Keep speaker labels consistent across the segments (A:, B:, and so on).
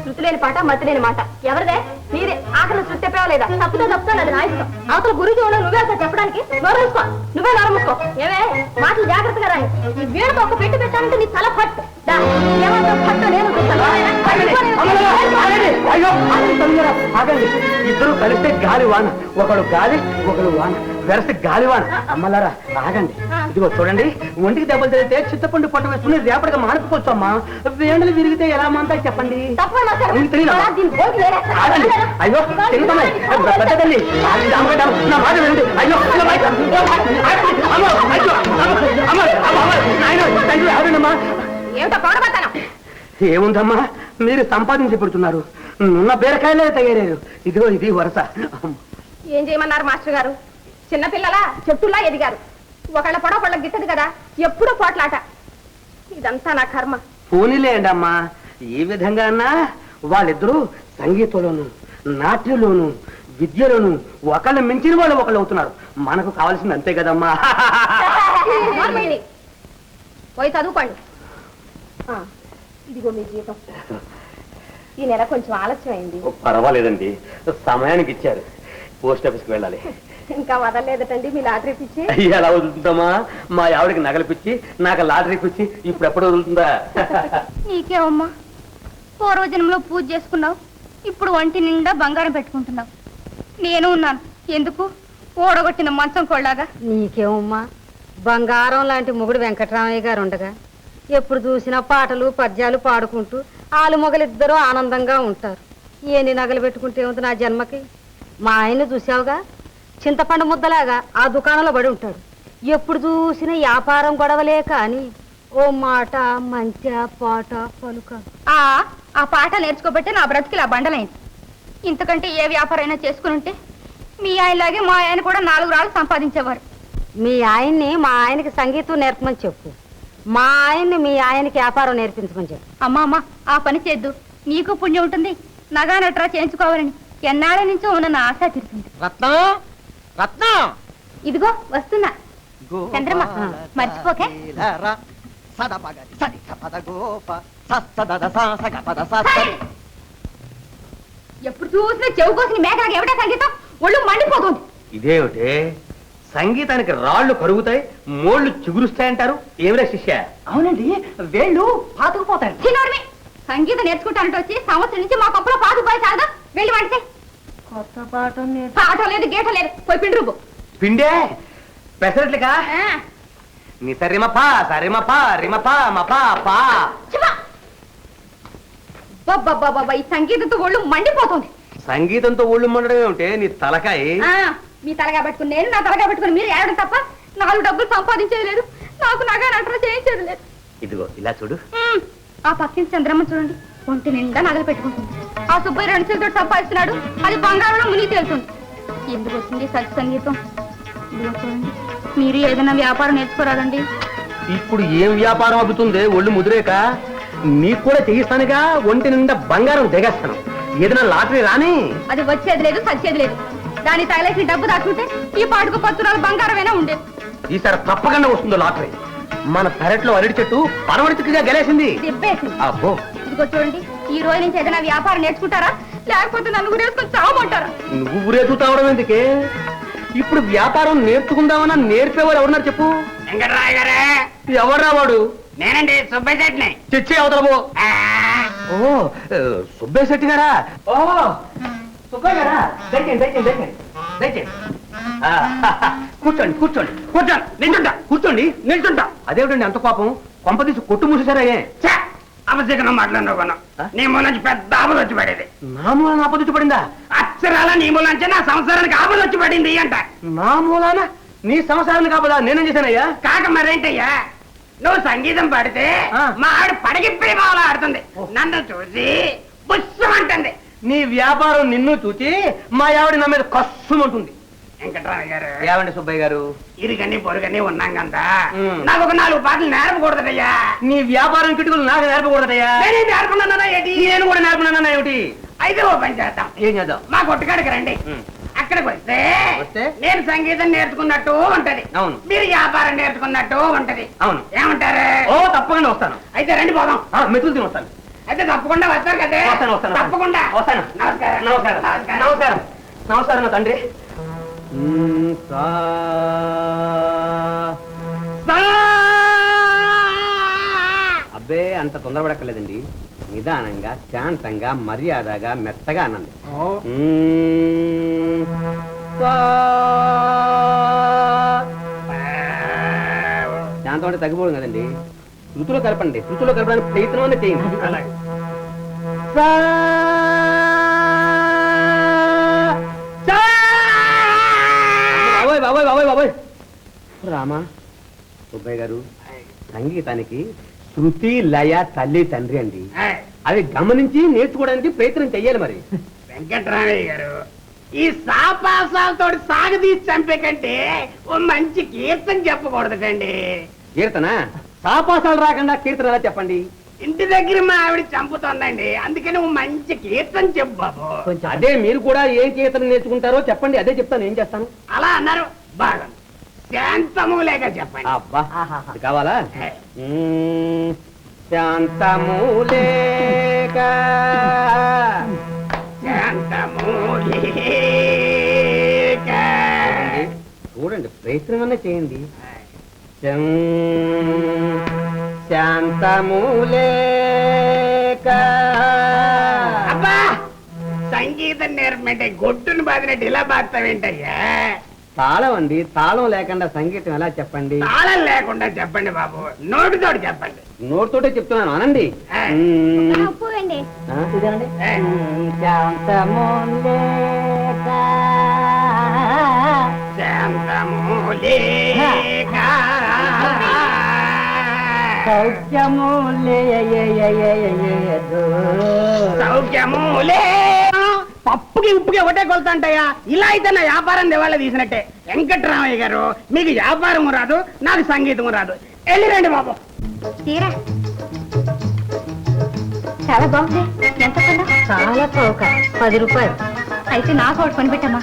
A: శృతిలేని పాట మతిలేని మాట ఎవరిదే నీదే ఆఖరి శృతి చెప్పావా లేదా తప్పుతో తప్పుతాను అది నా ఇష్టం అవతల గురించి ఉండవు నువ్వే అసలు చెప్పడానికి నోరేసుకో నువ్వే నోరముసుకో ఏమే మాటలు జాగ్రత్తగా రాయి ఈ వీణతో ఒక పెట్టి పెట్టాలంటే నీ తల పట్టు పట్టు నేను
B: ఇద్దరు కలిస్తే గాలి వాన ఒకడు గాలి ఒకడు వాన వెరసి గాలివాన అమ్మలారా ఆగండి ఇదిగో చూడండి ఒంటికి దెబ్బలు తెలిస్తే చింతపండు పట్టు వేసుకుని రేపటిగా మానుకోవచ్చు అమ్మా వేండలు విరిగితే ఎలా మాంతా చెప్పండి అయ్యో పెద్దదండి నా మాట వినండి అయ్యో ఏముందమ్మా మీరు సంపాదించి పెడుతున్నారు ఉన్న బీరకాయలే తయారయ్యారు ఇదిగో ఇది వరస
A: ఏం చేయమన్నారు మాస్టర్ గారు చిన్నపిల్లలా చెట్టులా ఎదిగారు ఒకళ్ళ పొడ ఒకళ్ళ గిట్టదు కదా ఎప్పుడూ పోట్లాట ఇదంతా నా కర్మ
B: పోనీలేండి అమ్మా ఈ విధంగా అన్నా వాళ్ళిద్దరూ సంగీతంలోను నాట్యంలోను విద్యలోను ఒకళ్ళ మించిన వాళ్ళు ఒకళ్ళు అవుతున్నారు మనకు కావాల్సింది అంతే కదమ్మా
A: పోయి చదువుకోండి ఇదిగో మీ జీతం ఈ నెల కొంచెం ఆలస్యం అయింది
B: పర్వాలేదండి సమయానికి ఇచ్చారు పోస్ట్ ఆఫీస్కి వెళ్ళాలి
A: ఇంకా వదలలేదటండి మీ లాటరీ పిచ్చి
B: ఎలా వదులుతుందమ్మా మా ఆవిడకి నగలు పిచ్చి నాకు లాటరీ పిచ్చి ఇప్పుడు ఎప్పుడు వదులుతుందా
A: నీకేమమ్మా పూర్వజన్మలో పూజ చేసుకున్నావు ఇప్పుడు ఒంటి నిండా బంగారం పెట్టుకుంటున్నావు నేను ఉన్నాను ఎందుకు ఓడగొట్టిన మంచం కొళ్ళాగా
C: నీకేమమ్మా బంగారం లాంటి మొగుడు వెంకటరామయ్య గారు ఉండగా ఎప్పుడు చూసినా పాటలు పద్యాలు పాడుకుంటూ ఆలు మొగలిద్దరూ ఆనందంగా ఉంటారు ఎన్ని నగలు పెట్టుకుంటే ఉంది నా జన్మకి మా ఆయన్ని చూసావుగా చింతపండు ముద్దలాగా ఆ దుకాణంలో పడి ఉంటాడు ఎప్పుడు చూసినా వ్యాపారం గొడవలే కాని ఓ మాట మంచి పాట పలుక
A: ఆ పాట నేర్చుకోబట్టే నా బ్రతికి ఇలా బండలైంది ఇంతకంటే ఏ వ్యాపారం అయినా చేసుకుని ఉంటే మీ ఆయనలాగే మా ఆయన కూడా 4 రాళ్ళు సంపాదించేవారు
C: మీ ఆయన్ని మా ఆయనకి సంగీతం నేర్పమని చెప్పు మా ఆయన్ని మీ ఆయనకి వ్యాపారం నేర్పించమని చెప్పు
A: అమ్మా ఆ పని చేద్దు నీకు పుణ్యం ఉంటుంది నగా నట్రా చేయించుకోవాలని ఎన్నాళ్ళ నుంచో ఉన్న నా ఆశ తీరుతుంది
D: రత్నం రత్నం
A: ఇదిగో వస్తున్నా చంద్రమ్మ మర్చిపోకే ఎప్పుడు చూసినా చెవు కోసిన మేకలకు ఎవడే సంగీతం ఒళ్ళు మండిపోతుంది
B: ఇదేమిటే సంగీతానికి రాళ్లు కరుగుతాయి మోళ్లు చిగురుస్తాయంటారు ఏమిరా శిష్య
D: అవునండి వేళ్ళు పాతుకుపోతాయి
A: చిన్నోడివి సంగీతం నేర్చుకుంటానంటే వచ్చి సంవత్సరం నుంచి మా కప్పులో పాతుకుపోయి చాలదా వెళ్ళి వండితే
C: కొత్త పాట
A: పాట లేదు గీట లేదు పోయి పిండి రుబ్బు
B: పిండే పెసరట్లుగా నీ సరిమపా సరిమపా రిమపా మపా పా
A: బాబా ఈ సంగీతంతో ఒళ్ళు మండిపోతుంది
B: సంగీతంతో ఒళ్ళు మండడం ఏమిటే నీ తలకాయ
A: మీ తలగా పెట్టుకుని నేను నా తలగా పెట్టుకుని మీరు ఏడడం తప్ప 4 డబ్బులు సంపాదించేది లేదు నాకు నగా నట్రా చేయించేది లేదు
B: ఇదిగో ఇలా చూడు
A: ఆ పక్కిన చంద్రమ్మ చూడండి ఒంటి నిండా నగలు పెట్టుకుంటుంది ఆ సుబ్బయ్య 2 చేతులతో సంపాదిస్తున్నాడు అది బంగారంలో మునిగి తేలుతుంది ఎందుకు వచ్చింది సత్య సంగీతం ఇదిగో చూడండి మీరు ఏదైనా వ్యాపారం నేర్చుకోరాదండి
B: ఇప్పుడు ఏం వ్యాపారం అవుతుంది ఒళ్ళు ముదిరేక నీకు కూడా చేయిస్తానుగా ఒంటి నిండా బంగారం దిగేస్తాను ఏదైనా లాటరీ రాని
A: అది వచ్చేది లేదు సచ్చేది లేదు దాని తగలేసి డబ్బు దాచుకుంటే ఈ పాటుకు 10 రాళ్ళు బంగారమైనా ఉండేది
B: ఈసారి తప్పకుండా వస్తుందో లాటరీ మన పెరట్లో అరటి చెట్టు పరమడిగా గెలేసింది అబ్బో
A: ఇదిగో చూడండి ఈ రోజు నుంచి ఏదైనా వ్యాపారం నేర్చుకుంటారా లేకపోతే నన్ను ఊరేసుకొని చావమంటారా
B: నువ్వు ఊరేసుతావడం ఎందుకే ఇప్పుడు వ్యాపారం నేర్చుకుందామన్నా నేర్పేవారు ఎవరున్నారు చెప్పు
D: వెంకటరాయ గారే
B: ఎవర్రా వాడు
D: నేనండి సుబ్బయ్య శెట్టిని
B: చచ్చి అవతలబో ఓ సుబ్బయ్య శెట్టి గారా ఓ సుబ్బయ్య గారా దయచేయండి కూర్చోండి కూర్చోండి కూర్చోండి నిల్చుంటా కూర్చోండి నిల్చుంటా అదేమిటండి అంత పాపం కొంపదీసి కొట్టు మూసేశారయ్యే
D: అపశకనం మాట్లాడినా నీ మూల నుంచి పెద్ద ఆపద వచ్చి పడేది
B: నా మూలాన ఆపద పడిందా
D: అక్షరాల నీ మూల నుంచి నా సంసారానికి ఆపద వచ్చి పడింది అంట
B: నా మూలాన నీ సంసారానికి ఆపదా నేనేం చేశానయ్యా
D: కాక మరేంటయ్యా నువ్వు సంగీతం పాడితే మా ఆవిడ పడగిప్పి మావలా ఆడుతుంది నన్ను చూసి బుస్సమంటుంది
B: నీ వ్యాపారం నిన్ను చూచి మా ఆవిడ నా మీద కస్సుమంటుంది
D: వెంకటరామయ్య గారు
B: ఏమండి సుబ్బయ్య గారు
D: ఇరుగని పొరుగని ఉన్నాం కదా నాకు ఒక 4 పాటలు నేర్పకూడదయ్యా
B: నీ వ్యాపారం కిటుకులు నాకు నేర్పకూడదయ్యా
D: నేనేం నేర్పకున్నానా ఏంటి
B: నేను కూడా నేర్పకున్నానా ఏమిటి
D: అయితే ఓ పని చేద్దాం
B: ఏం చేద్దాం
D: మా కొట్టుకాడికి రండి అక్కడికి వస్తే
B: వస్తే?
D: నేను సంగీతం నేర్చుకున్నట్టు ఉంటది.
B: అవును.
D: మీరు వ్యాపారం నేర్చుకున్నట్టు ఉంటది.
B: అవును.
D: ఏమంటారు?
B: ఓ తప్పకుండా వస్తాను.
D: అయితే రండి పోదాం.
B: మెతులు తిని వస్తాను.
D: అయితే తప్పకుండా వస్తారు కదా?
B: వస్తాను వస్తాను
D: తప్పకుండా
B: వస్తాను.
D: నమస్కారం.
B: నమస్కారం నమస్కారం నమస్కారం నా తండ్రి. అబ్బే అంత తొందరపడక్కర్లేదండి. నిదానంగా శాంతంగా మర్యాదగా మెత్తగా అనండి. శాంతం అంటే తగ్గిపోవడం కదండి. శృతిలో కలపండి. శృతిలో కలపడానికి ప్రయత్నం చేయండి.
D: అలాగే.
B: బాబోయ్ బాబోయ్ బాబోయ్ బాబోయ్ రామా సుబ్బయ్య గారు, సంగీతానికి శృతి లయ తల్లి తండ్రి అండి. అవి గమనించి నేర్చుకోవడానికి ప్రయత్నం చెయ్యాలి. మరి
D: వెంకట్రామయ్య గారు, ఈ సాపాసాలతో సాగదీసి చంపే కంటే ఓ మంచి కీర్తన చెప్పకూడదండి.
B: కీర్తన సాపాసాలు రాకుండా కీర్తన ఎలా చెప్పండి?
D: ఇంటి దగ్గర మా ఆవిడ చంపుతోందండి, అందుకని ఓ మంచి కీర్తన చెప్పు బాబు.
B: అదే మీరు కూడా ఏం కీర్తన నేర్చుకుంటారో చెప్పండి. అదే చెప్తాను. ఏం చేస్తాను?
D: అలా అన్నారు బాగా. శాంతము లేక చెప్పండి.
B: అబ్బా ఇది కావాలా? శాంతము లేక
D: శాంతము లేక.
B: చూడండి, ప్రయత్నం చేయండి. శాంతము లేక.
D: అబ్బా, సంగీతం నేర్పమంటే గొడ్డును బాదినట్టు ఇలా బాగుతావేంటయ్యా?
B: తాళం అండి. తాళం లేకుండా సంగీతం ఎలా చెప్పండి?
D: తాళం లేకుండా చెప్పండి బాబు, నోటితోటి చెప్పండి.
B: నోటితోటే చెప్తున్నాను, అనండి.
A: ఒప్పుకోండి.
B: ఇదేనండి.
C: శాంతము లేక
D: శాంతము లేక
C: సౌఖ్యము లేదు.
D: సౌఖ్యము లే. పప్పుకి ఉప్పుకి ఒకటే కొలుతుంటాయా? ఇలా అయితే నా వ్యాపారం దివాళా తీసినట్టే. వెంకట్రామయ్య గారు, మీకు వ్యాపారం రాదు, నాకు సంగీతం రాదు. వెళ్ళిరండి బాబు.
A: తీరా చాలా బాగుంది. ఎంత కొన్నా?
C: చాలా చౌక, 10 రూపాయలు.
A: అయితే నాకు ఒకటి కొని పెట్టమ్మా.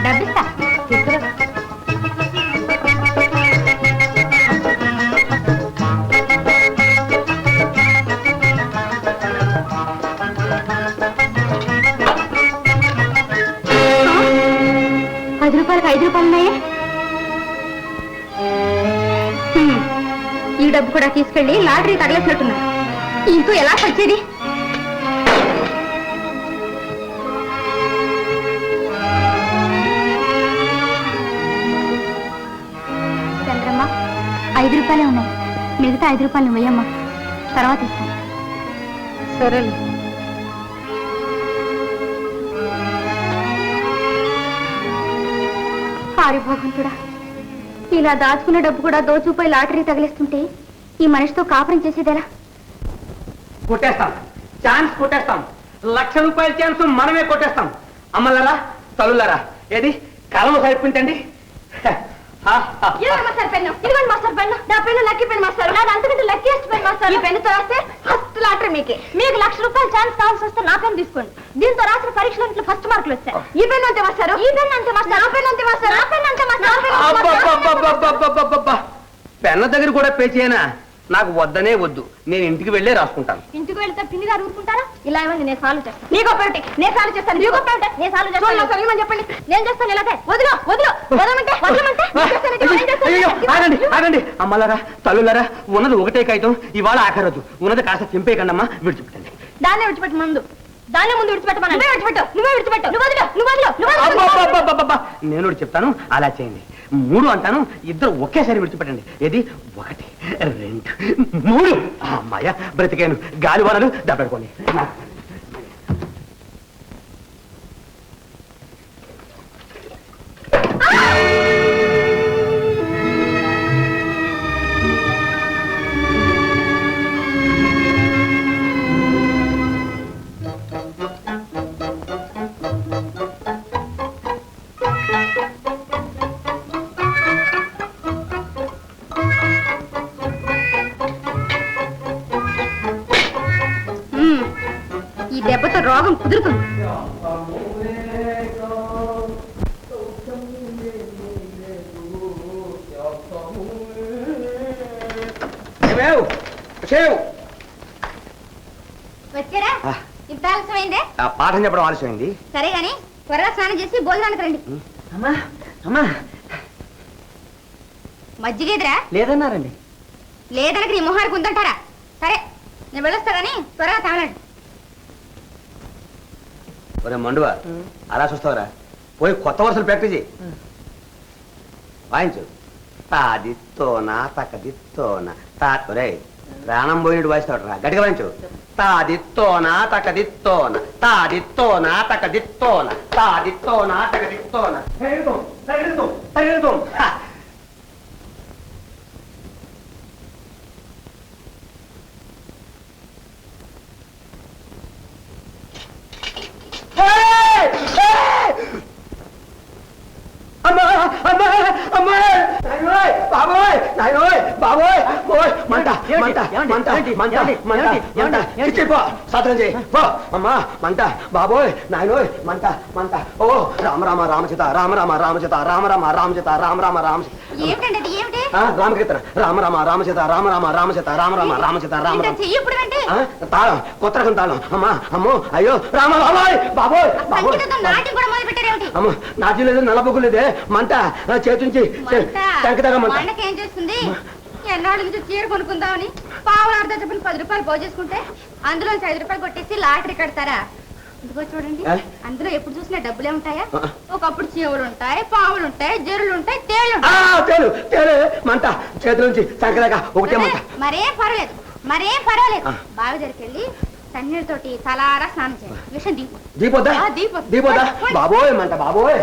A: డబ్బిస్తా.
C: తీసుకురా.
A: రూపాయలకి 5 రూపాయలు ఉన్నాయే. ఈ డబ్బు కూడా తీసుకెళ్లి లాటరీ తగలేసినట్టున్నా. ఇంకో ఎలా వచ్చేది? చంద్రమ్మ, 5 రూపాయలే ఉన్నాయి. మిగతా 5 రూపాయలు వేయమ్మా, తర్వాత ఇస్తాను.
C: సరేలే.
A: పారిభోగంతుడా, ఇలా దాచుకున్న డబ్బు కూడా దోచుకుపోయి లాటరీ తగిలిస్తుంటే ఈ మనిషితో కాపురం చేసేదెలా?
B: కొట్టేస్తాం. ఛాన్స్ కొట్టేస్తాం. 1,00,000 రూపాయల ఛాన్స్ మనమే కొట్టేస్తాం. అమ్మలారా, తల్లులారా, ఏది కలము సరిపించండి.
A: మీకు 1,00,000 రూపాయల ఛాన్స్ కావాల్సి వస్తే నా పెన్ తీసుకోండి. దీంతో రాసిన పరీక్షలో ఫస్ట్ మార్కులు వచ్చాయి. ఈ పెన్ అంతే మాస్టారు, ఈ పెన్ అంతే మాస్టర్, ఆ పెన్ అంతే మాస్టర్, ఆ పెన్ అంతే మాస్టర్.
B: పెన్న దగ్గర కూడా పే చేయనా? నాకు వద్దనే వద్దు. నేను ఇంటికి వెళ్ళే రాసుకుంటాను.
A: ఇంటికి వెళ్తే పిన్ని గారు ఊరుకుంటారా? ఇలా ఇవ్వండి, నేను సాల్వ్ చేస్తాను. నీకో పెరటి నేను సాల్వ్ చేస్తాను. నీకో పెరటి నేను సాల్వ్ చేస్తాను. చెప్పండి, నేను చేస్తాను. ఇలాగే వదిలో వదిలో వదలమంటే వదలమంటే
B: ఆగండి ఆగండి. అమ్మలారా, తల్లులారా, ఉన్నది ఒకటే కాగితం. ఇవాళ ఆఖరదు. ఉన్నది కాస్త చింపేయకండమ్మా, విడిచిపెట్టండి.
A: దాన్నే విడిచిపెట్టి ముందు, దాన్నే ముందు విడిచిపెట్టమని. నువ్వే విడిచిపెట్టు, నువ్వే విడిచిపెట్టు. నువ్వు వదిలో, నువ్వు వదిలో, నువ్వు వదిలో.
B: నేను ఒకటి చెప్తాను, అలా చేయండి. 3 అంటాను, ఇద్దరు ఒకేసారి విడిచిపెట్టండి. ఏది 1, 2, 3. అమ్మాయ, బ్రతికాను. గాలివానలు దెబ్బడుకోండి.
A: ఈ దెబ్బతో రోగం కుదురుతుంది.
B: చేయవు
A: వచ్చారా
B: ఆ.
A: ఇంత ఆలస్యమైందే
B: ఆ పాఠం చెప్పడం ఆలస్యమైంది.
A: సరే గాని త్వరగా స్నానం చేసి భోజనానికి రండి.
B: అమ్మా అమ్మా
A: మజ్జిగేదిరా
B: లేదన్నారండి.
A: లేదనక నీ మొహానికి ఉందంటారా? సరే నేను వెళ్ళొస్తా గానీ త్వరగా తగలండి.
B: ఒరే మండువా అలా చూస్తావరా, పోయి కొత్త వరుసలు ప్రాక్టీస్ చేయి. వాయించు. తాదిత్తోనా తకదిత్తోనా ఒరే ప్రాణం పోయినట్టు వాయిస్తాడు రా, గట్టిగా వాయించు. తాదిత్తోనా తకదిత్తోన తాదిత్తోనా తకదిత్తోన తాదిత్తోనా తకదిత్తోన. అమ్మా అమ్మా అమ్మా నాయనోయ్ బాబోయ్ నాయనోయ్ బాబోయ్ ఓయ్ మంట మంట మంట మంట మంట మంట చిచ్చిపో సాధన చేయి పో అమ్మా మంట బాబోయ్ నాయనోయ్ మంట మంట ఓ రామ రామ రామచిత రామ రామ రామచిత రామ రామ రామచిత రామ రామ రామచిత
A: ఏమిటండి అది ఏమిటి?
B: రామకీర్తన రామ రామ రామచిత రామ రామ రామచిత రామ రామ రామచిత రామ
A: ఇంత
B: రామ
A: చెయ్యి ఇప్పుడు అంటే
B: తాళం కొత్త రకం తాళం. అమ్మా అమ్మో అయ్యో రామ బాబోయ్ బాబోయ్ బాబోయ్
A: సంగీతంతో నాట్యం కూడా మొదలు పెట్టారేమిటి?
B: అమ్మ నాట్యం లేదు నల్లబొగ్గు లేదే మంట చేతుంచి టంకదాగా మంట.
A: మంటకేం చేస్తుంది? ఎన్నాళ్ళ నుంచి చీర కొనుక్కుందామని పావులు అర్ధ చెప్పని 10 రూపాయలు పోగు చేసుకుంటే అందులో 5 రూపాయలు కొట్టేసి లాటరీ కడతారా? ఇదిగో చూడండి, అందులో ఎప్పుడు చూసినా డబ్బులే ఉంటాయా? ఒకప్పుడు చీవులు ఉంటాయి, పావులు ఉంటాయి, జరులు ఉంటాయి, తేళ్లు ఉంటాయి.
B: తేలు తేలు మంట చేతుల నుంచి టంకదాకా ఒకటే మంట.
A: మరేం పర్వాలేదు బావి దగ్గరికి తన్నీళ్ళతోటి తలారా స్నానం చేయాలి. విషయం
B: దీపోద్దా
A: దీపోద్దా
B: దీపోద్దా బాబోయ్ మంట బాబోయ్.